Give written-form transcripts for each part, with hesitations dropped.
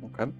Okay.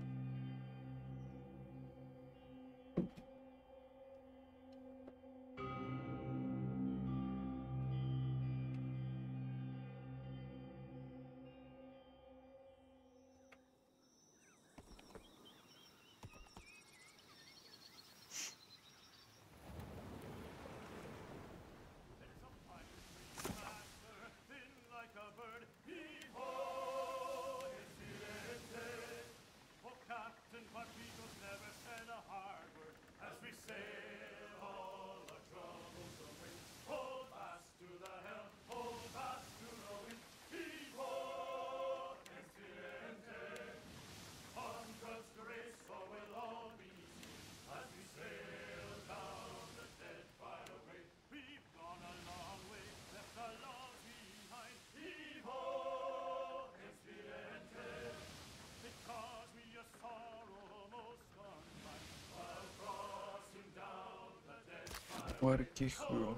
Warkihu.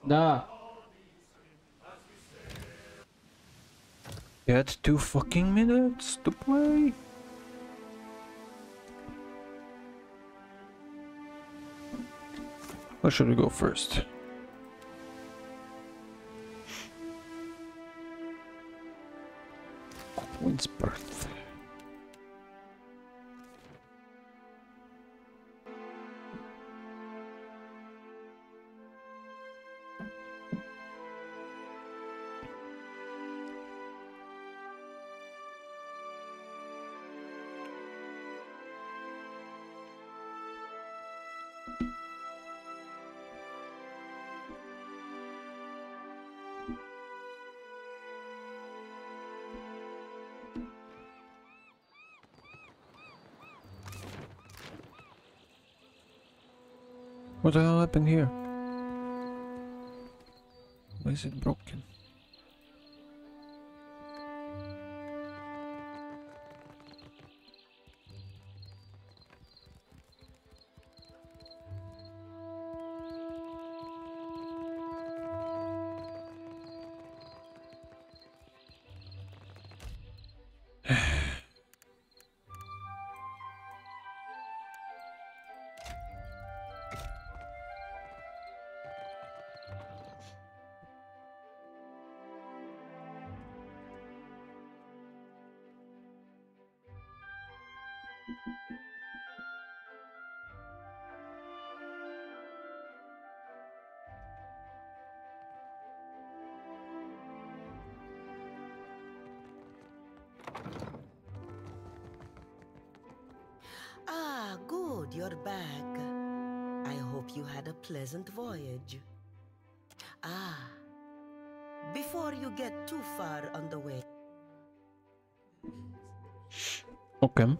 Da. You had 2 fucking minutes to play. Where should we go first? Queen's birth. What the hell happened here? Why is it broken? Ah, good, you're back. I hope you had a pleasant voyage. Ah, before you get too far on the way. Okay.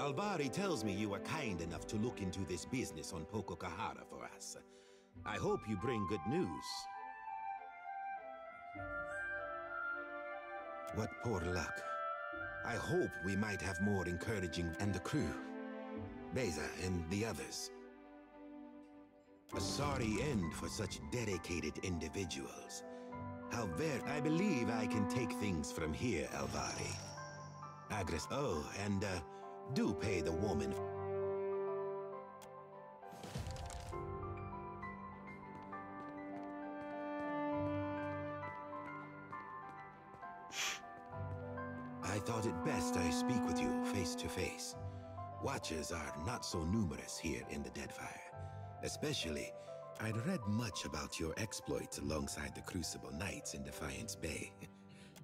Alvari tells me you were kind enough to look into this business on Poko Kohara for us. I hope you bring good news. What poor luck. I hope we might have more encouraging and the crew. Beza and the others. A sorry end for such dedicated individuals. However, I believe I can take things from here, Alvari. Agres. Oh, and do pay the woman. I thought it best I speak with you face to face. Watchers are not so numerous here in the Deadfire. Especially, I'd read much about your exploits alongside the Crucible Knights in Defiance Bay.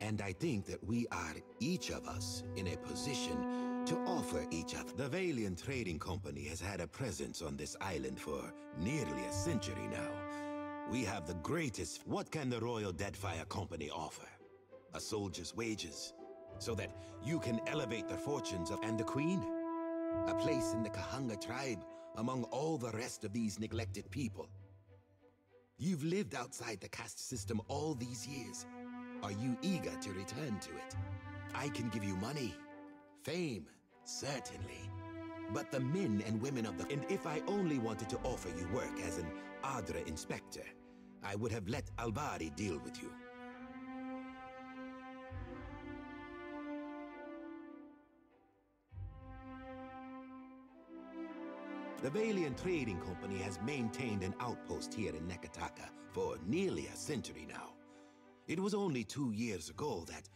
And I think that we are, each of us, in a position to offer each other. The Valiant Trading Company has had a presence on this island for nearly a century now. We have the greatest. What can the Royal Deadfire Company offer? A soldier's wages, so that you can elevate the fortunes of... And the Queen? A place in the Kahanga tribe among all the rest of these neglected people. You've lived outside the caste system all these years. Are you eager to return to it? I can give you money, fame, certainly. But the men and women of the... And if I only wanted to offer you work as an Adra inspector, I would have let Albari deal with you. The Valiant Trading Company has maintained an outpost here in Neketaka for nearly a century now. It was only 2 years ago that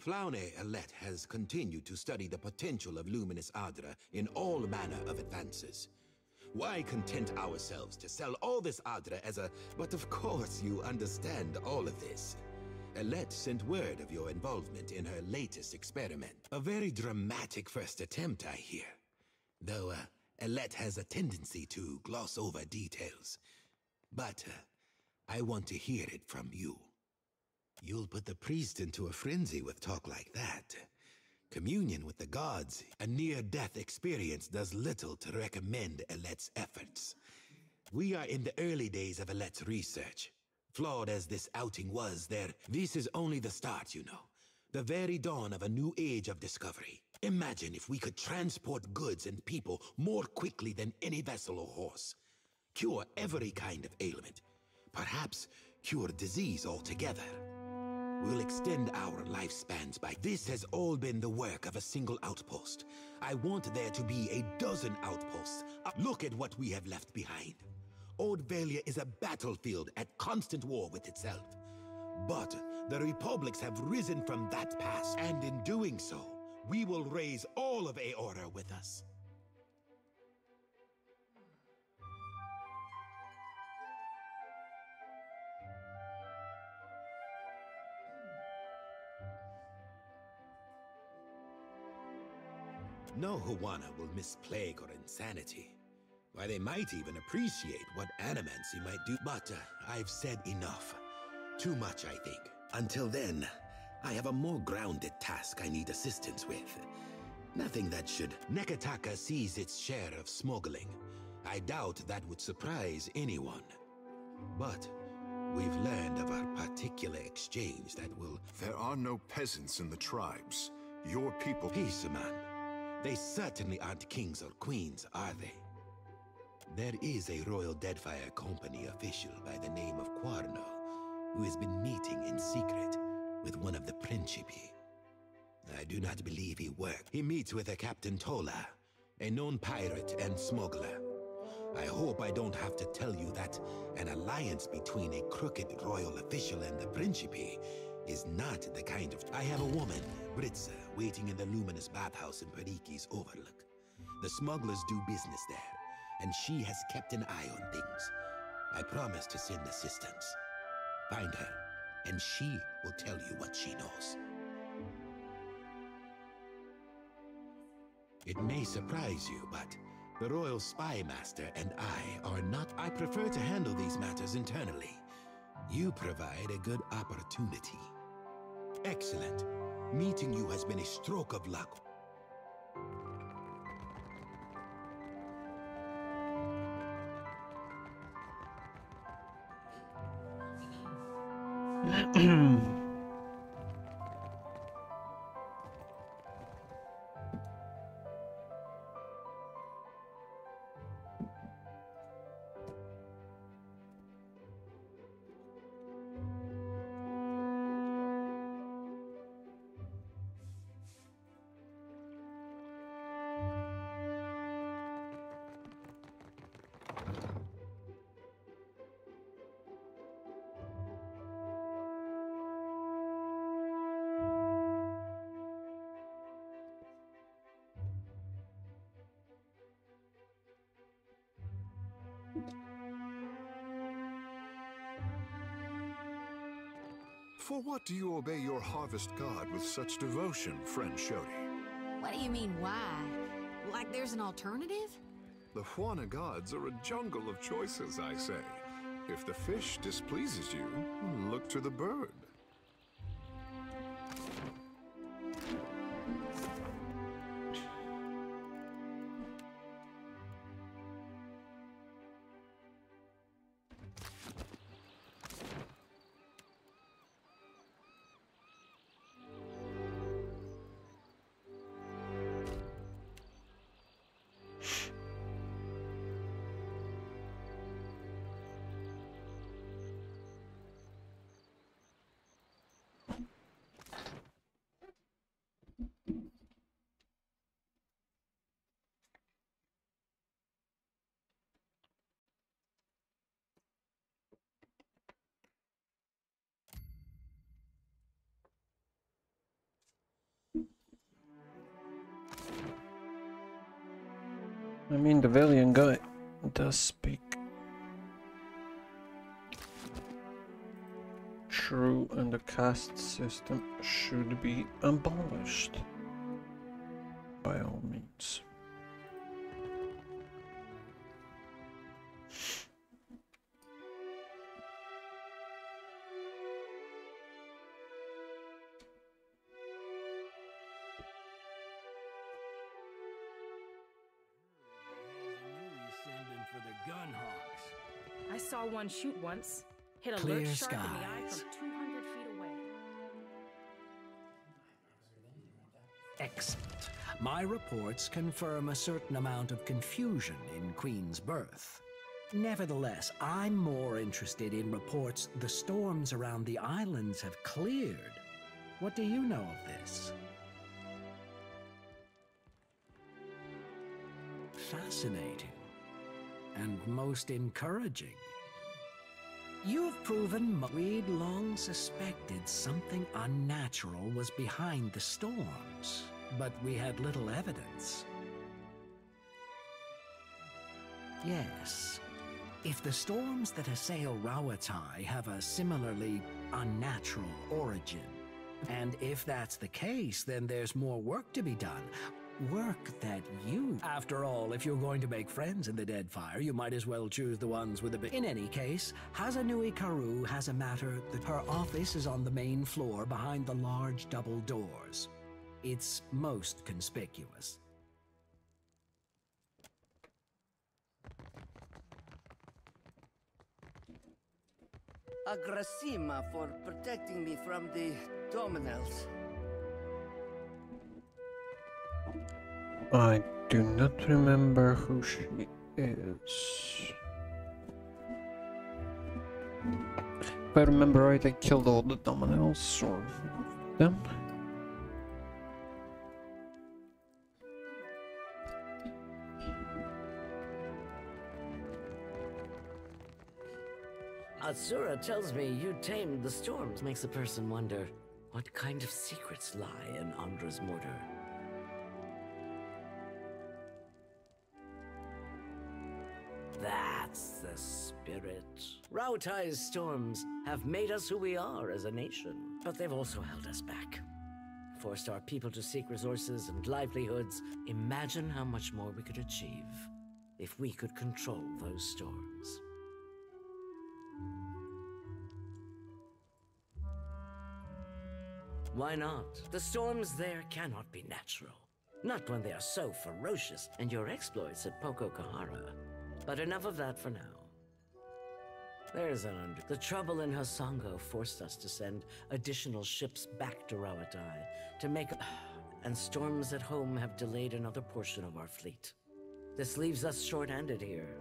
Flaune Alette has continued to study the potential of Luminous Adra in all manner of advances. Why content ourselves to sell all this Adra as a... But of course you understand all of this. Alette sent word of your involvement in her latest experiment. A very dramatic first attempt, I hear. Though, Alette has a tendency to gloss over details. But, I want to hear it from you. You'll put the priest into a frenzy with talk like that. Communion with the gods, a near-death experience does little to recommend Alette's efforts. We are in the early days of Alette's research. Flawed as this outing was, this is only the start, you know. The very dawn of a new age of discovery. Imagine if we could transport goods and people more quickly than any vessel or horse. Cure every kind of ailment. Perhaps cure disease altogether. We'll extend our lifespans by... This has all been the work of a single outpost. I want there to be a dozen outposts. Look at what we have left behind. Old Valia is a battlefield at constant war with itself. But the republics have risen from that past, and in doing so, we will raise all of Aora with us. No Huana will miss plague or insanity. Why, they might even appreciate what animancy might do. But I've said enough. Too much, I think. Until then, I have a more grounded task I need assistance with. Nothing that should... Neketaka sees its share of smuggling. I doubt that would surprise anyone. But we've learned of a particular exchange that will... There are no peasants in the tribes. Your people... Peace, man. They certainly aren't kings or queens, are they? There is a Royal Deadfire Company official by the name of Quarno, who has been meeting in secret with one of the Principi. I do not believe he worked. He meets with a Captain Tola, a known pirate and smuggler. I hope I don't have to tell you that an alliance between a crooked royal official and the Principi is not the kind of... I have a woman, Britza, waiting in the luminous bathhouse in Periki's Overlook. The smugglers do business there, and she has kept an eye on things. I promise to send assistance. Find her, and she will tell you what she knows. It may surprise you, but the Royal Spy Master and I are not... I prefer to handle these matters internally. You provide a good opportunity. Excellent. Meeting you has been a stroke of luck. For what do you obey your harvest god with such devotion, friend Shodi? What do you mean, why? Like there's an alternative? The Huana gods are a jungle of choices, I say. If the fish displeases you, look to the bird. I mean, the Valiant guy does speak true, and the caste system should be abolished by all means. I saw one shoot once. Hit a Clear lurch shark in the eye skies. from 200 feet away. Excellent. My reports confirm a certain amount of confusion in Queen's birth. Nevertheless, I'm more interested in reports the storms around the islands have cleared. What do you know of this? Fascinating. And most encouraging. You've proven we'd long suspected something unnatural was behind the storms, but we had little evidence. Yes, if the storms that assail Rawatai have a similarly unnatural origin, and if that's the case, then there's more work to be done. Work that you... After all, if you're going to make friends in the Deadfire, you might as well choose the ones with a bit... In any case, Hazanui Karu has a matter that her office is on the main floor behind the large double doors. It's most conspicuous. Agrasima for protecting me from the Dominels. I do not remember who she is. If I remember right, I killed all the Dominels, or them. Atsura tells me you tamed the storms. Makes a person wonder what kind of secrets lie in Andra's mortar. That's the spirit. Rautai's storms have made us who we are as a nation, but they've also held us back. Forced our people to seek resources and livelihoods. Imagine how much more we could achieve if we could control those storms. Why not? The storms there cannot be natural. Not when they are so ferocious, and your exploits at Poko Kohara. But enough of that for now. There's an under... The trouble in Hasango forced us to send additional ships back to Rawatai to make... And storms at home have delayed another portion of our fleet. This leaves us short-handed here.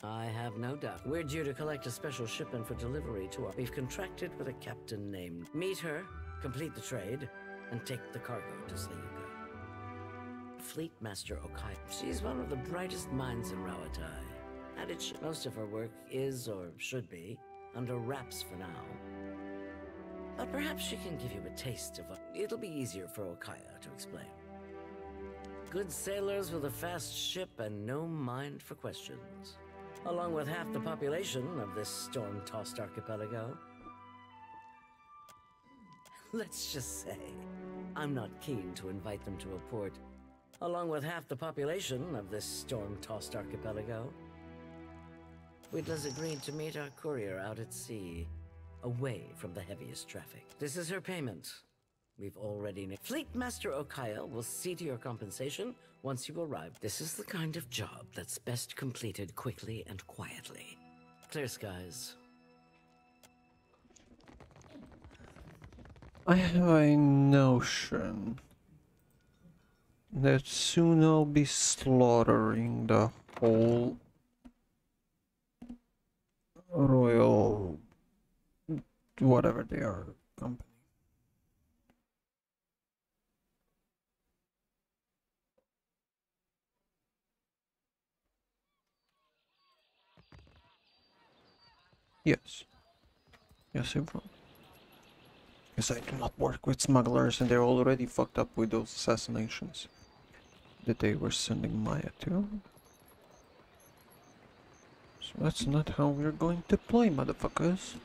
I have no doubt. We're due to collect a special shipment for delivery to our... We've contracted with a captain named... Meet her, complete the trade, and take the cargo to Sayuga. Fleet Master Okai. She's one of the brightest minds in Rawatai. And most of her work is, or should be, under wraps for now. But perhaps she can give you a taste of what... It'll be easier for Okaya to explain. Good sailors with a fast ship and no mind for questions. Along with half the population of this storm-tossed archipelago. Let's just say, I'm not keen to invite them to a port. Along with half the population of this storm-tossed archipelago. We'd thus agreed to meet our courier out at sea, away from the heaviest traffic. This is her payment. We've already... Fleet Master Okaya will see to your compensation once you arrive. This is the kind of job that's best completed quickly and quietly. Clear skies. I have a notion that soon I'll be slaughtering the whole royal whatever they are company. Yes. Yes, I'm wrong. Because I do not work with smugglers and they're already fucked up with those assassinations that they were sending Maya to. So that's not how we're going to play, motherfuckers.